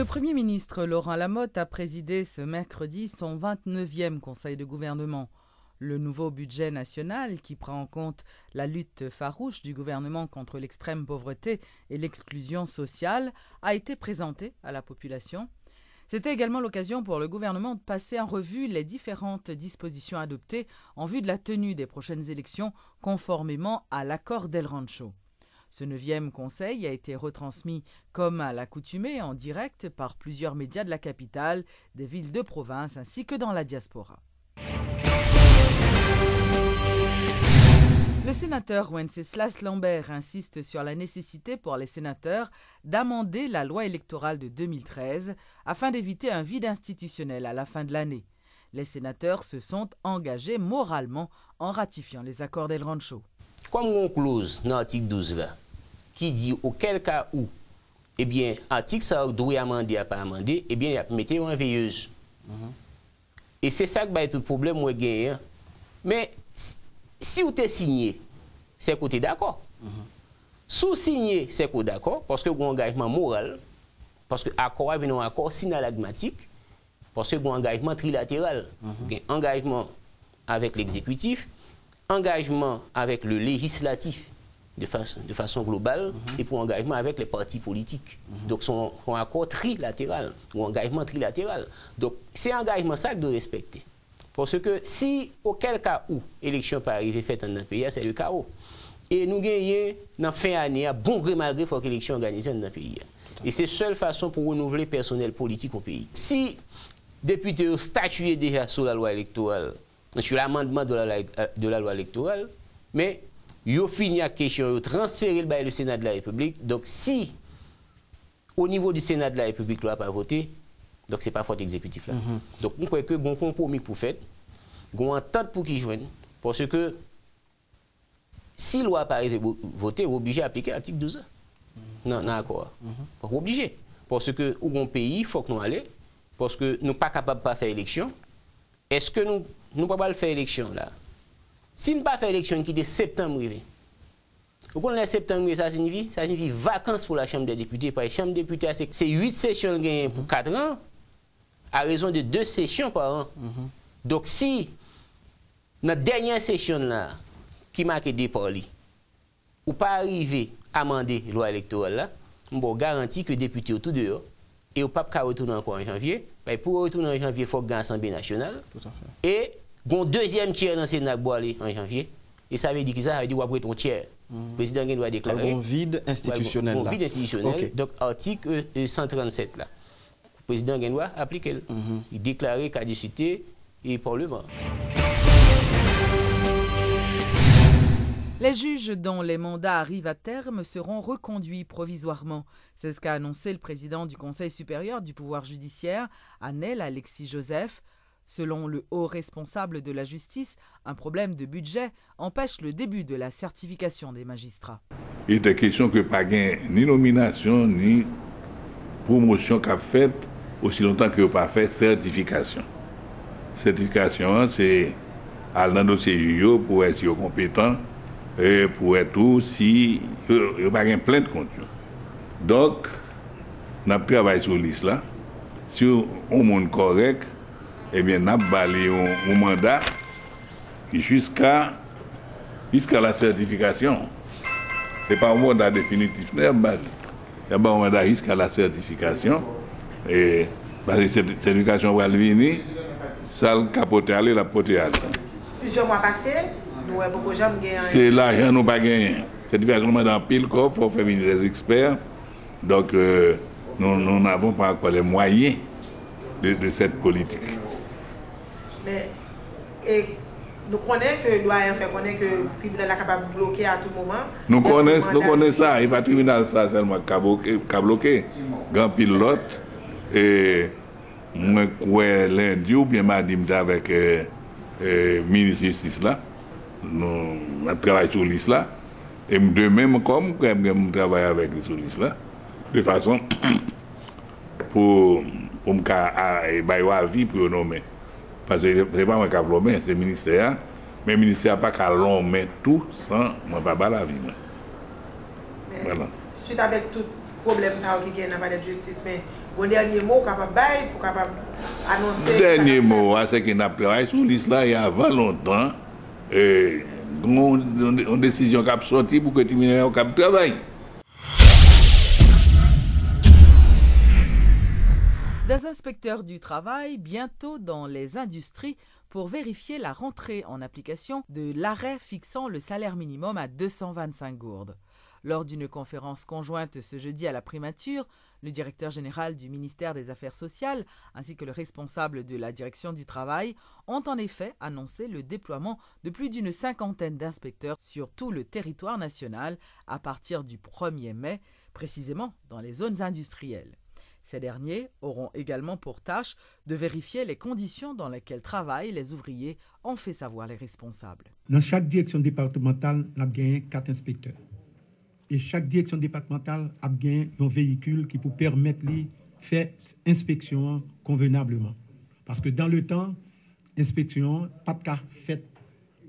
Premier ministre Laurent Lamotte a présidé ce mercredi son 29e conseil de gouvernement. Le nouveau budget national, qui prend en compte la lutte farouche du gouvernement contre l'extrême pauvreté et l'exclusion sociale, a été présenté à la population. C'était également l'occasion pour le gouvernement de passer en revue les différentes dispositions adoptées en vue de la tenue des prochaines élections conformément à l'accord d'El Rancho. Ce 9e conseil a été retransmis comme à l'accoutumée en direct par plusieurs médias de la capitale, des villes de province ainsi que dans la diaspora. Le sénateur Wenceslas Lambert insiste sur la nécessité pour les sénateurs d'amender la loi électorale de 2013 afin d'éviter un vide institutionnel à la fin de l'année. Les sénateurs se sont engagés moralement en ratifiant les accords d'El Rancho. Comme on clause dans l'article 12 là, qui dit auquel cas où, eh bien, article ça doit amender à pas amender, eh bien, mettez en veilleuse. Et c'est ça qui va être le problème où gagner. Mais si vous êtes signé, c'est côté d'accord. Sous signé, c'est côté d'accord, parce que vous avez un engagement moral, parce que l'accord est un accord synalagmatique, parce que vous avez un engagement trilatéral. Engagement avec l'exécutif, engagement avec le législatif de façon globale et pour engagement avec les partis politiques. Donc, son accord trilatéral ou engagement trilatéral. Donc, c'est un engagement ça que de respecter. Parce que si, auquel cas où l'élection peut arriver faite dans notre pays, c'est le chaos. Et nous gagnons dans la fin d'année, bon gré mal gré, il faut que l'élection organisée dans notre pays. Et c'est la seule façon pour renouveler le personnel politique au pays. Si les députés ont statué déjà sur la loi électorale, sur l'amendement de la loi électorale, mais ils ont fini la question, ils ont transféré le Sénat de la République. Donc si, au niveau du Sénat de la République, il n'a pas voté, donc ce n'est pas faute exécutif là. Donc on croit que bon compromis pour faire, bon entente pour qu'ils joignent, parce que si la loi n'a pas arrivé voter, on est obligé d'appliquer l'article 12. Non, d'accord. On est obligé. Parce que au bon pays, il faut que nous allions, parce que nous ne sommes pas capables de faire élection. Est-ce que nous ne pouvons pas faire élection là? Si nous ne pouvons pas faire élection qui est septembre, vous connaissez septembre, ça signifie vacances pour la Chambre des députés. Parce que la Chambre des députés, c'est 8 sessions pour 4 ans, à raison de 2 sessions par an. Donc si notre dernière session là, qui marque des parlis, ou pas arriver à amender la loi électorale là, on garantit que les députés autour de eux, et au pape retourner encore en janvier, pour retourner en janvier, il faut que l'Assemblée nationale. Tout à fait. Et un deuxième tiers dans le Sénat pour aller en janvier. Et ça veut dire que ça veut dire qu'on ton tiers. Le président doit déclarer. Un vide institutionnel. Un vide institutionnel. Okay. Donc, article 137 là. Le président doit appliquer. Il déclare caducité et Parlement. Les juges dont les mandats arrivent à terme seront reconduits provisoirement. C'est ce qu'a annoncé le président du Conseil supérieur du pouvoir judiciaire, Anel Alexis Joseph. Selon le haut responsable de la justice, un problème de budget empêche le début de la certification des magistrats. Il était question que pas ni nomination ni promotion qu'a faite aussi longtemps que pas fait certification. Certification, c'est aller dans le dossier pour être compétent. Pour être tout si il n'y a pas de plainte contre eux. Donc, nous avons travaillé sur liste là. Si on monde correct, eh bien, nous avons balayé un mandat jusqu'à la certification. Ce n'est pas un mandat définitif, il y a un mandat jusqu'à la certification. Et parce que cette certification va venir, ça va capoter aller, la poter aller. Plusieurs mois passés. C'est l'argent nous pas gagné. C'est différemment dans pile corps pour faire venir des experts. Donc nous n'avons pas encore les moyens de cette politique. Mais nous connaissons que le doyen fait connaître que le tribunal est capable de bloquer à tout moment. Nous connaissons ça. Il va tribunal ça seulement qu'à bloquer. Grand pilote et moi lundi ou bien mardi avec le ministre de la Justice là. Nous travaillons sur liste là. Et de même comme nous travaillons avec les sur liste là. De façon pour me faire avis pour nommer. Parce que ce n'est pas moi qui ai nommé, c'est le ministère. Mais le ministère n'a pas qu'à nommer tout sans moi pas la vie. Voilà. Suite avec tout problème qui est dans la justice, mais un dernier mot capable bail pour capable annoncer. Dernier mot, c'est qu'on a travaillé sur liste là il y a avant longtemps. Une décision qui a sorti pour que tu aies un travail. Des inspecteurs du travail bientôt dans les industries pour vérifier la rentrée en application de l'arrêt fixant le salaire minimum à 225 gourdes. Lors d'une conférence conjointe ce jeudi à la primature, le directeur général du ministère des Affaires sociales ainsi que le responsable de la direction du travail ont en effet annoncé le déploiement de plus d'une cinquantaine d'inspecteurs sur tout le territoire national à partir du 1er mai, précisément dans les zones industrielles. Ces derniers auront également pour tâche de vérifier les conditions dans lesquelles travaillent les ouvriers, ont fait savoir les responsables. Dans chaque direction départementale, on a gagné 4 inspecteurs. Et chaque direction départementale a gagné un véhicule qui peut permettre de faire inspection convenablement. Parce que dans le temps, inspection, pas de cas fait,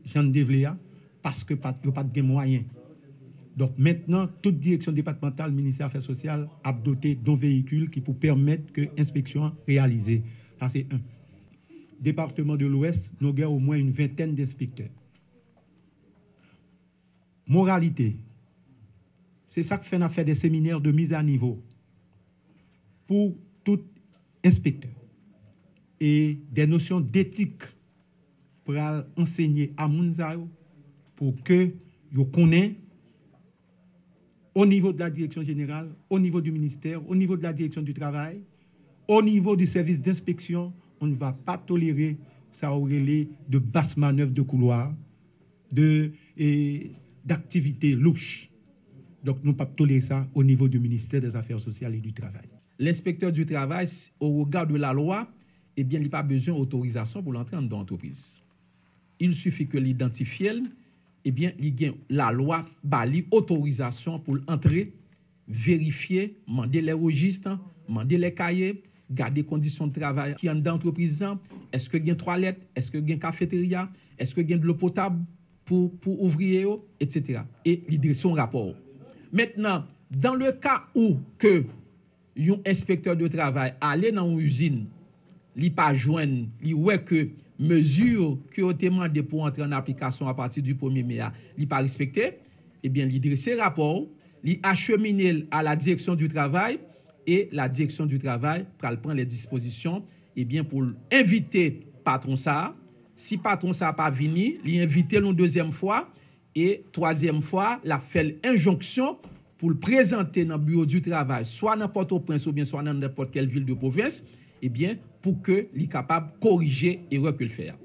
j'en développe parce que pas de moyens. Donc maintenant, toute direction départementale, ministère des Affaires sociales, a doté d'un véhicule qui peut permettre que l'inspection réalisée. Ça, c'est un. Département de l'Ouest, nous avons au moins une vingtaine d'inspecteurs. Moralité, c'est ça que fait faire des séminaires de mise à niveau pour tout inspecteur et des notions d'éthique pour enseigner à Mounzao pour que vous connaissez au niveau de la direction générale, au niveau du ministère, au niveau de la direction du travail, au niveau du service d'inspection, on ne va pas tolérer ça aurait de basses manœuvres de couloir, d'activités louches. Donc, nous ne pouvons pas tolérer ça au niveau du ministère des Affaires sociales et du Travail. L'inspecteur du travail, au regard de la loi, eh bien, il n'a pas besoin d'autorisation pour l'entrée dans l'entreprise. Il suffit que l'identifie, eh bien, la loi bali autorisation pour entrer, vérifier, demander les registres, demander les cahiers, garder les conditions de travail qui sont dans l'entreprise. Est-ce qu'il y a une toilette? Est-ce qu'il y a une cafétéria? Est-ce qu'il y a de l'eau potable pour ouvriers, etc. Et il son rapport. Maintenant, dans le cas où que un inspecteur de travail allait dans une usine, il pas joindre, il voit que mesures qui ont été demandées pour entrer en application à partir du 1er mai, il pas respecté, eh bien, il dresse rapport, il achemine à la direction du travail et la direction du travail prend les dispositions, eh bien, pour inviter patron ça. Si patron ça pas venu, il invite une deuxième fois et troisième fois, la fait injonction pour le présenter dans le bureau du travail, soit dans Port-au-Prince ou bien soit dans n'importe quelle ville de province, eh bien, pour que soit capable de corriger et que le faire.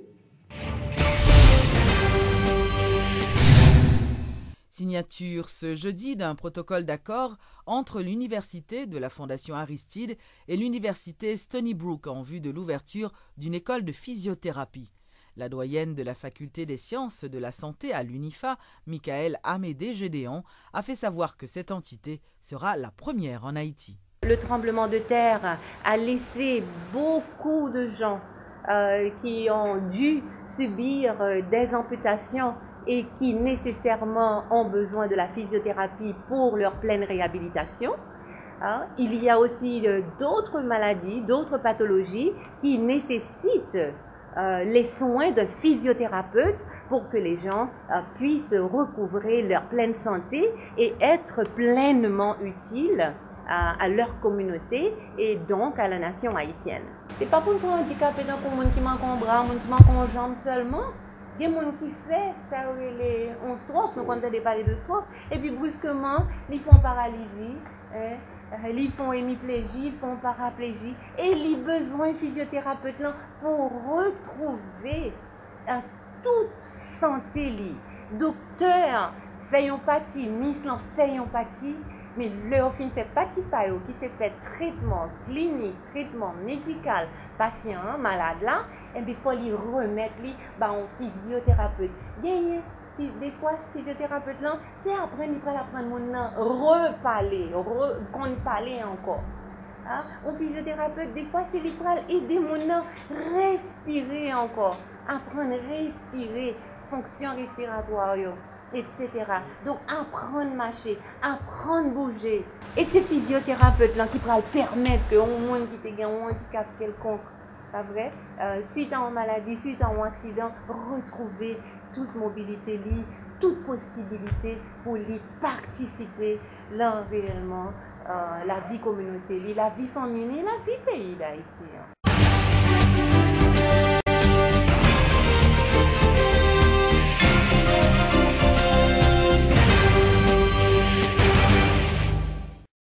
Signature ce jeudi d'un protocole d'accord entre l'université de la Fondation Aristide et l'université Stony Brook en vue de l'ouverture d'une école de physiothérapie. La doyenne de la faculté des sciences de la santé à l'UNIFA, Michaël Amédée-Gédéon, a fait savoir que cette entité sera la première en Haïti. Le tremblement de terre a laissé beaucoup de gens qui ont dû subir des amputations et qui nécessairement ont besoin de la physiothérapie pour leur pleine réhabilitation. Il y a aussi d'autres maladies, d'autres pathologies qui nécessitent les soins d'un physiothérapeute pour que les gens puissent recouvrer leur pleine santé et être pleinement utiles à leur communauté et donc à la nation haïtienne. C'est pas pour un handicapé dans le monde qui manque un bras, qui manque une jambe seulement. Il y a des gens qui font ça, les 11 strokes, nous comptons parler de strokes, et puis brusquement, ils font paralysie, ils font hémiplégie, ils font paraplégie, et ils ont besoin de physiothérapeute pour retrouver toute santé. Docteur, fait empathie, miss, fait empathie, mais le fin fait partie qui s'est fait traitement clinique, traitement médical, patient, malade là, et puis il faut lui remettre en physiothérapeute. Des fois, ce physiothérapeute là, c'est apprendre, il peut apprendre reparler, parler encore. Un physiothérapeute, des fois, c'est lui aider mon respirer encore, apprendre à respirer, fonction respiratoire. etc. Donc, apprendre à marcher, apprendre à bouger. Et ces physiothérapeutes-là qui pourraient permettre que au monde qui ait un handicap quelconque, pas vrai, suite à une maladie, suite à un accident, retrouver toute mobilité, toute possibilité pour lui participer là réellement la vie communautaire, la vie familiale, la vie pays d'Haïti.